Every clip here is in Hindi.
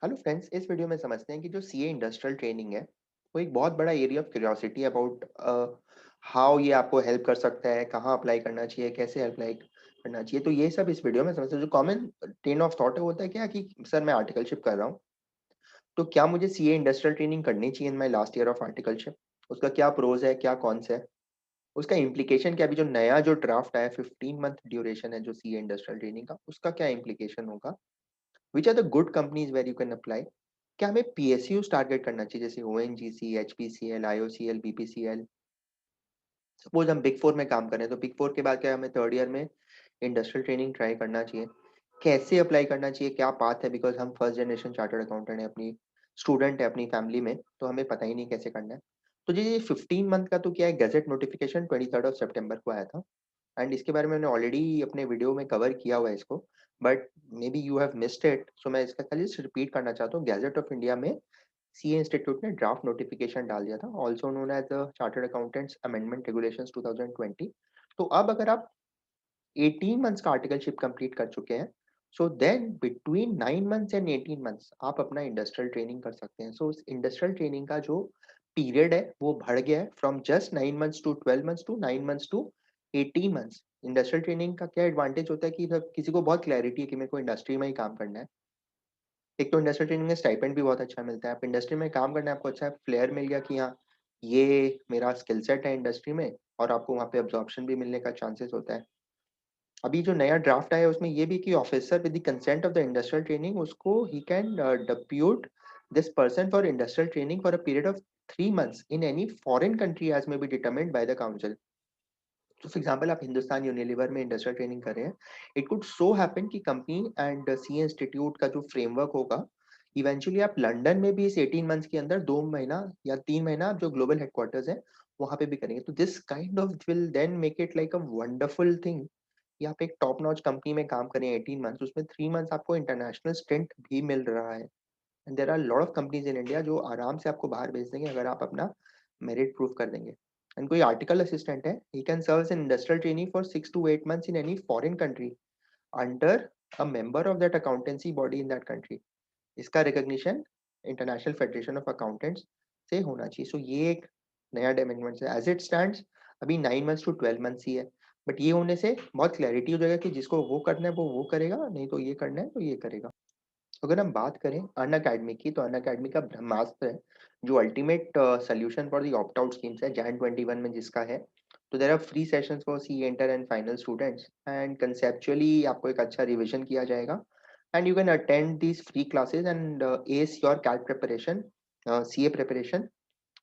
हेलो फ्रेंड्स, इस वीडियो में समझते हैं कि जो सीए इंडस्ट्रियल ट्रेनिंग है वो एक बहुत बड़ा area of curiosity about how ये आपको हेल्प कर सकता है, कहाँ अप्लाई करना चाहिए, कैसे अप्लाई करना चाहिए। तो ये सब इस वीडियो में समझते हैं। जो कॉमन ट्रेन ऑफ थॉट है होता है क्या कि सर मैं आर्टिकलशिप कर रहा हूँ, तो क्या मुझे सीए इंडस्ट्रियल ट्रेनिंग करनी चाहिए in my last year of articleship? उसका क्या प्रोज है, क्या कॉन्स है, उसका इम्प्लीकेशन क्या? अभी जो नया जो ड्राफ्ट आया 15 मंथ ड्यूरेशन है जो सीए इंडस्ट्रियल ट्रेनिंग का, उसका क्या इम्प्लीकेशन होगा? Which are the good companies where you can apply? क्या हमें पीएसयू टारगेट करना चाहिए जैसे ONGC, HPCL, IOCL, BPCL? Suppose हम बिग फोर में काम करें तो बिग फोर के बाद क्या हमें थर्ड ईयर में इंडस्ट्रियल ट्रेनिंग ट्राई करना चाहिए? कैसे अप्लाई करना चाहिए, क्या पाथ है? बिकॉज हम फर्स्ट जनरेशन चार्टर्ड अकाउंटेंट है, अपनी स्टूडेंट है अपनी फैमिली में, तो हमें पता ही नहीं कैसे करना है। तो ये 15 मंथ का तो क्या है, गजट नोटिफिकेशन 23 सितंबर को आया था एंड इसके बारे में मैंने ऑलरेडी अपने वीडियो में कवर किया हुआ है इसको, but maybe you have missed it, so मैं इसका खाली रिपीट करना चाहता हूँ। गैजेट ऑफ इंडिया में सीए इंस्टीट्यूट ने ड्राफ्ट नोटिफिकेशन डाल दिया था, also known as the chartered accountants amendment regulations 2020। तो अब अगर आप 18 मंथ्स का आर्टिकलशिप कंप्लीट कर चुके हैं, so then between 9 months and 18 months आप अपना इंडस्ट्रियल ट्रेनिंग कर सकते हैं। सो इंडस्ट्रियल ट्रेनिंग का जो पीरियड है वो बढ़ गया है from just 9 months to 12 months to 9 months to 18 months. Industrial training का क्या एडवांटेज होता है कि जब किसी को बहुत क्लैरिटी है कि मेरे को इंडस्ट्री में ही काम करना है, एक तो इंडस्ट्रियल ट्रेनिंग में स्टाइपेंड भी बहुत अच्छा मिलता है। आप इंडस्ट्री में काम करना है, आपको अच्छा फ्लेयर मिल गया कि हाँ ये मेरा स्किल सेट है इंडस्ट्री में, और आपको वहाँ पे अब्जॉर्प्शन भी मिलने का चांसेस होता है। अभी जो नया ड्राफ्ट आया है उसमें ये भी कि officer with the consent of the industrial training उसको ही can depute this person for industrial training for a period of 3 months in any foreign country as may be determined by the council. तो फॉर एग्जाम्पल आप हिंदुस्तान यूनिलीवर में इंडस्ट्रियल ट्रेनिंग कर रहे हैं, इट कुड सो हैपन कि कंपनी एंड सी इंस्टीट्यूट का जो फ्रेमवर्क होगा, इवेंचुअली आप लंदन में भी इस 18 मंथ्स के अंदर 2 महीना या 3 महीना आप जो ग्लोबल हेडक्वार्टर्स है वहां पे भी करेंगे। तो this kind of will then make it like a wonderful thing कि आप एक टॉप नॉच कंपनी में काम करें 18 मंथ्स, उसमें 3 मंथ्स आपको इंटरनेशनल स्टेंट भी मिल रहा है। And there are lot of companies in India जो आराम से आपको बाहर भेज देंगे अगर आप अपना मेरिट प्रूव कर देंगे। एंड कोई आर्टिकल असिस्टेंट है, he can serve as an industrial trainee for 6 to 8 months in any foreign country under a member of that accountancy body in that country. इसका recognition international federation of accountants से होना चाहिए। सो ये एक नया डेवलपमेंट है। एज इट स्टैंड्स अभी 9 मंथ्स टू 12 मंथ्स ही है, बट ये होने से बहुत क्लैरिटी हो जाएगा कि जिसको वो करना है वो करेगा, नहीं तो ये करना है तो ये करेगा। अगर हम बात करें अन अकेडमी की, तो अन अकेडमी का ब्रह्मास्त्र है जो ultimate solution for the opt out schemes है, जैन 21 में जिसका है। तो there are free sessions for C inter and final students and conceptually आपको एक अच्छा रिविजन किया जाएगा and you can attend these free classes and ace your CAT preparation, CA preparation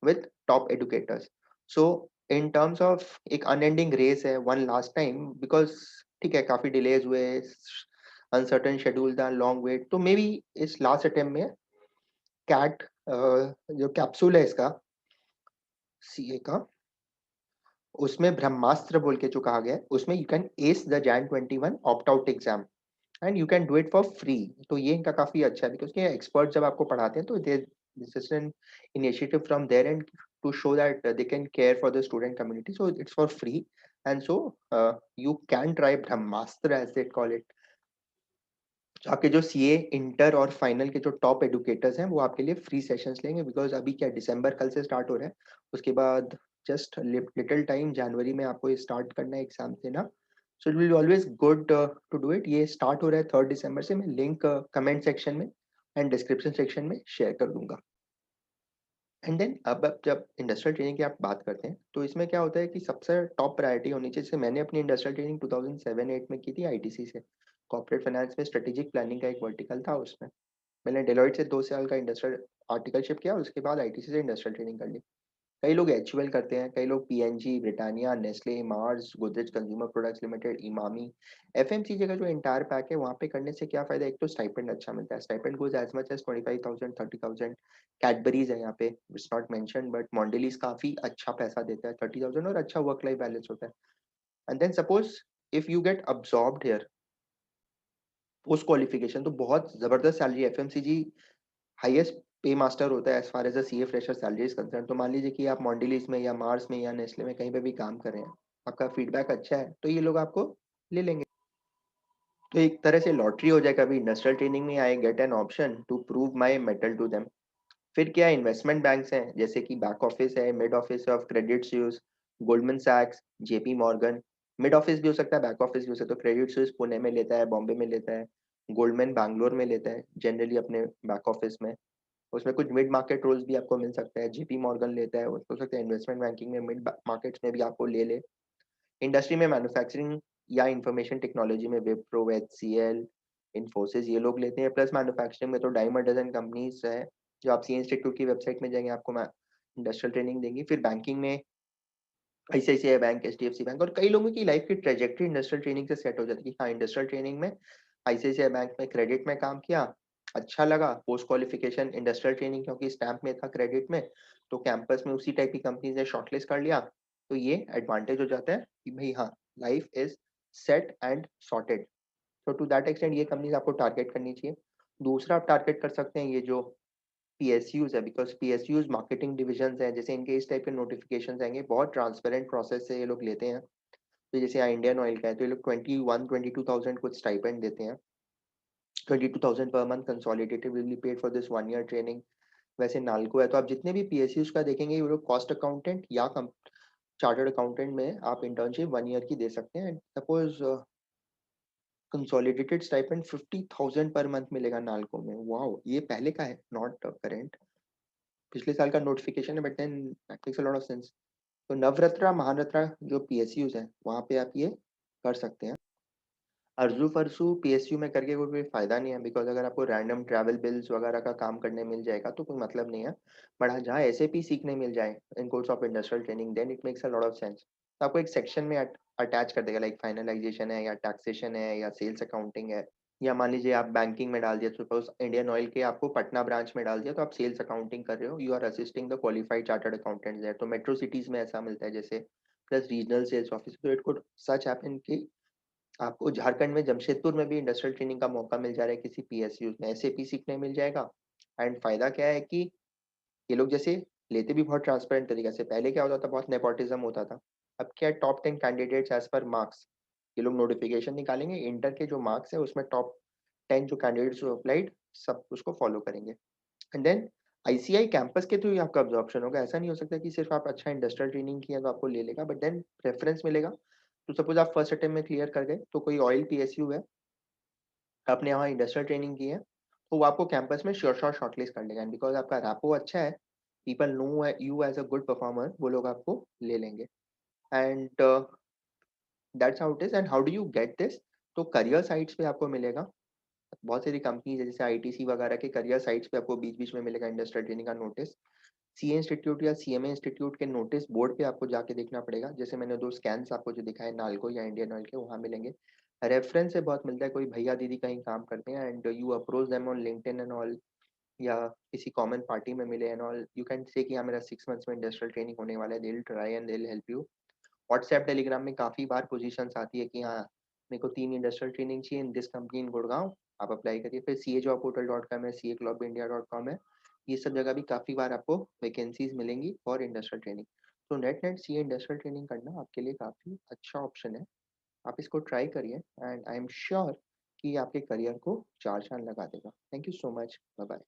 with top educators. So in terms of एक अनएंडिंग रेस है, वन लास्ट टाइम, बिकॉज ठीक है काफी डिलेज हुए, अनसर्टेन शेड्यूल था, लॉन्ग वेट, तो मे बी इस लास्ट अटेम्प्ट में कैट जो कैप्सूल है इसका सीए का, उसमें ब्रह्मास्त्र बोल के जो कहा गया है, उसमें you can S the Jain 21 opt out exam and you can do it for free. तो ये इनका काफी अच्छा है बिकॉज के एक्सपर्ट जब आपको पढ़ाते हैं तो they this is an initiative from their end to show that they can care for the student community, so it's for free. And so you can try Brahmastra as they call it. आपके जो सीए इंटर और फाइनल के जो टॉप एडुकेटर्स हैं वो आपके लिए फ्री सेशंस लेंगे, बिकॉज अभी क्या दिसंबर कल से स्टार्ट हो रहा है, उसके बाद जस्ट लिटिल टाइम जनवरी में आपको ये स्टार्ट करना है एग्जाम देना। So it will always good to do it. ये स्टार्ट हो रहा है 3 दिसंबर से। मैं लिंक कमेंट सेक्शन में एंड डिस्क्रिप्शन सेक्शन में शेयर कर दूंगा। एंड देन अब जब इंडस्ट्रियल ट्रेनिंग की आप बात करते हैं तो इसमें क्या होता है कि सबसे टॉप प्रायोरिटी होनी चाहिए। जैसे मैंने अपनी इंडस्ट्रियल ट्रेनिंग 2007-8 में की थी आईटीसी से, कॉर्पोरेट फाइनेंस में स्ट्रेटेजिक प्लानिंग का एक वर्टिकल था उसमें। मैंने डेलॉइट से 2 साल का इंडस्ट्रियल आर्टिकलशिप किया, उसके बाद आईटीसी से इंडस्ट्रियल ट्रेनिंग कर ली। कई लोग एचयूएल करते हैं, कई लोग PNG, Britannia, Nestle, Mars, Godrej consumer products limited, Emami, FMCG का जो एंटायर पैक है वहाँ पे करने से क्या फायदा? एक तो स्टाइपेंड अच्छा मिलता है, stipend goes as much as 25,000 30,000। Cadbury's है यहाँ पे, it's not mention, but Mondelez काफी अच्छा पैसा देता है 30,000, और अच्छा वर्क लाइफ बैलेंस होता है। And then suppose if you get absorbed here post qualification, तो बहुत जबरदस्त salary, FMCG highest pay master होता है as far as CA fresher salary is concern. तो मान लीजिए कि आप मॉन्डिलीज में या मार्स में या नेस्ले में कहीं पे भी काम कर रहे हैं, आपका फीडबैक अच्छा है, तो ये लोग आपको ले लेंगे। तो एक तरह से लॉटरी हो जाए, कभी इंडस्ट्रियल ट्रेनिंग में I get an option to prove my mettle to them. फिर क्या इन्वेस्टमेंट बैंक्स हैं, जैसे कि बैक ऑफिस है, mid office of Credit Suisse, Goldman सैक्स, जेपी मॉर्गन। मिड ऑफिस भी हो सकता है, बैक ऑफिस भी हो सकता है। तो क्रेडिट स्विस पुणे में लेता है, बॉम्बे में लेता है, गोल्डमैन बैंगलोर में लेता है जनरली अपने बैक ऑफिस में। उसमें कुछ मिड मार्केट रोल्स भी आपको मिल सकता है, जेपी मॉर्गन लेता है। हो सकता है इन्वेस्टमेंट बैंकिंग में मिड मार्केट्स में भी आपको ले ले। इंडस्ट्री में मैन्युफैक्चरिंग या इंफॉर्मेशन टेक्नोलॉजी में विप्रो, एचसीएल, इन्फोसिस, ये लोग लेते हैं। प्लस मैन्युफैक्चरिंग में तो डाइम डजन कंपनीज है, जो आप सी इंस्टीट्यूट की वेबसाइट में जाएंगे आपको इंडस्ट्रियल ट्रेनिंग देंगी। फिर बैंकिंग में आईसीआईसीआई बैंक, एचडीएफसी बैंक, और कई लोगों की लाइफ की ट्रेजेक्टरी इंडस्ट्रियल ट्रेनिंग से सेट हो जाती है कि हाँ, इंडस्ट्रियल ट्रेनिंग में आईसीआईसीआई बैंक में क्रेडिट में काम किया, अच्छा लगा। पोस्ट क्वालिफिकेशन इंडस्ट्रियल ट्रेनिंग क्योंकि स्टैम्प में था क्रेडिट में, तो कैंपस में उसी टाइप की कंपनी ने शॉर्टलिस्ट कर लिया। तो ये एडवांटेज हो जाता है कि भाई हाँ, life is set and sorted. तो टू दैट एक्सटेंट ये कंपनीज आपको टारगेट करनी चाहिए। दूसरा आप टारगेट कर सकते हैं ये जो पीएसयूज है, बिकॉज पीएसयूज मार्केटिंग डिविजन है, जैसे इनके इस टाइप के नोटिफिकेशन आएंगे, बहुत ट्रांसपेरेंट प्रोसेस से ये लोग लेते हैं। तो जैसे यहाँ इंडियन ऑयल का है, तो ये लोग 22,000 कुछ स्टाइपेंड देते हैं, 22,000 per month consolidated will be paid for this 1 ear training. वैसे नाल्को है, तो आप जितने भी पीएसयूज का देखेंगे ये लोग कॉस्ट अकाउंटेंट या चार्टर्ड अकाउंटेंट में आप इंटर्नशिप 1 ईयर की दे सकते हैं। Suppose consolidated stipend 50,000 per month मिलेगा नाल्को में। वाओ, ये पहले का है, नॉट करेंट, पिछले साल का नोटिफिकेशन है, but then that makes a lot of sense. तो नवरत्ना महारत्ना जो पीएसयूज हैं वहाँ पे आप ये कर सकते हैं। अर्जू फरसू पीएसयू में करके कोई फायदा नहीं है, बिकॉज अगर आपको रैंडम ट्रैवल बिल्स वगैरह का काम करने मिल जाएगा तो कोई मतलब नहीं है। बट हाँ, जहाँ एसएपी सीखने मिल जाए in course of industrial training, then it makes a lot of sense. तो आपको एक सेक्शन में अटैच कर देगा, लाइक फाइनलाइजेशन है या टैक्सेशन है या सेल्स अकाउंटिंग है, या मान लीजिए आप बैंकिंग में डाल दिया, सपोज इंडियन ऑयल के आपको पटना ब्रांच में डाल दिया, तो आप सेल्स अकाउंटिंग कर रहे हो, you are assisting the qualified chartered accountants है। तो मेट्रो सिटीज में ऐसा मिलता है जैसे, प्लस रीजनल सेल्स ऑफिस। तो इट कुड सच हैपन कि आपको झारखंड में जमशेदपुर में भी इंडस्ट्रियल ट्रेनिंग का मौका मिल जा रहा है किसी पीएसयू में, एसएपी सीखने मिल जाएगा। एंड फायदा क्या है कि ये लोग जैसे लेते भी बहुत ट्रांसपेरेंट तरीके से। पहले क्या होता था, बहुत नेपोटिज्म होता था। अब क्या, top 10 candidates as per marks, ये लोग नोटिफिकेशन निकालेंगे, इंटर के जो मार्क्स है उसमें टॉप 10 जो कैंडिडेट्स अप्लाइड, सब उसको फॉलो करेंगे। एंड देन आईसीआई कैंपस के थ्रू ही आपका अब्जॉर्प्शन होगा। ऐसा नहीं हो सकता कि सिर्फ आप अच्छा इंडस्ट्रियल ट्रेनिंग किया तो आपको ले लेगा, बट देन प्रेफरेंस मिलेगा। तो सपोज आप फर्स्ट अटेम्प्ट में क्लियर कर गए, तो कोई ऑयल पीएसयू है, आपने यहाँ इंडस्ट्रियल ट्रेनिंग की है, तो वो आपको कैंपस में श्योर श्योर शॉर्टलिस्ट कर लेगा। एंड बिकॉज आपका रैपो अच्छा है, people know you as a good performer, वो लोग आपको ले लेंगे। And that's how it is. And how do you get this? तो करियर साइट्स पे आपको मिलेगा, बहुत सारी कंपनीज है जैसे आईटीसी वगैरह के करियर साइट्स पे आपको बीच बीच में मिलेगा इंडस्ट्रियल ट्रेनिंग का नोटिस। सीए इंस्टीट्यूट या सीएमए इंस्टीट्यूट के नोटिस बोर्ड पे आपको जाके देखना पड़ेगा, जैसे मैंने दो स्कैन्स आपको जो दिखाए नाल्को या इंडियन ऑयल के, वहाँ मिलेंगे। रेफरेंस से बहुत मिलता है, कोई भैया दीदी कहीं काम करते हैं and you approach them on LinkedIn and all, या किसी कॉमन पार्टी में मिले and all, you can say कि हाँ मेरा 6 मंथ्स में इंडस्ट्रियल ट्रेनिंग होने वाला है, they will try and they will help you. WhatsApp Telegram में काफ़ी बार पोजीशंस आती है कि हाँ, मेरे को 3 इंडस्ट्रियल ट्रेनिंग चाहिए इन दिस कंपनी इन गुड़गांव, आप अप्लाई करिए। फिर CA jobportal.com है, CAclubindia.com है, ये सब जगह भी काफ़ी बार आपको वैकेंसीज मिलेंगी फॉर इंडस्ट्रियल ट्रेनिंग। तो net net CA industrial training करना आपके लिए काफ़ी अच्छा ऑप्शन है। आप इसको ट्राई करिए एंड आई एम श्योर कि आपके करियर को चार चांद लगा देगा। Thank you so much, bye bye.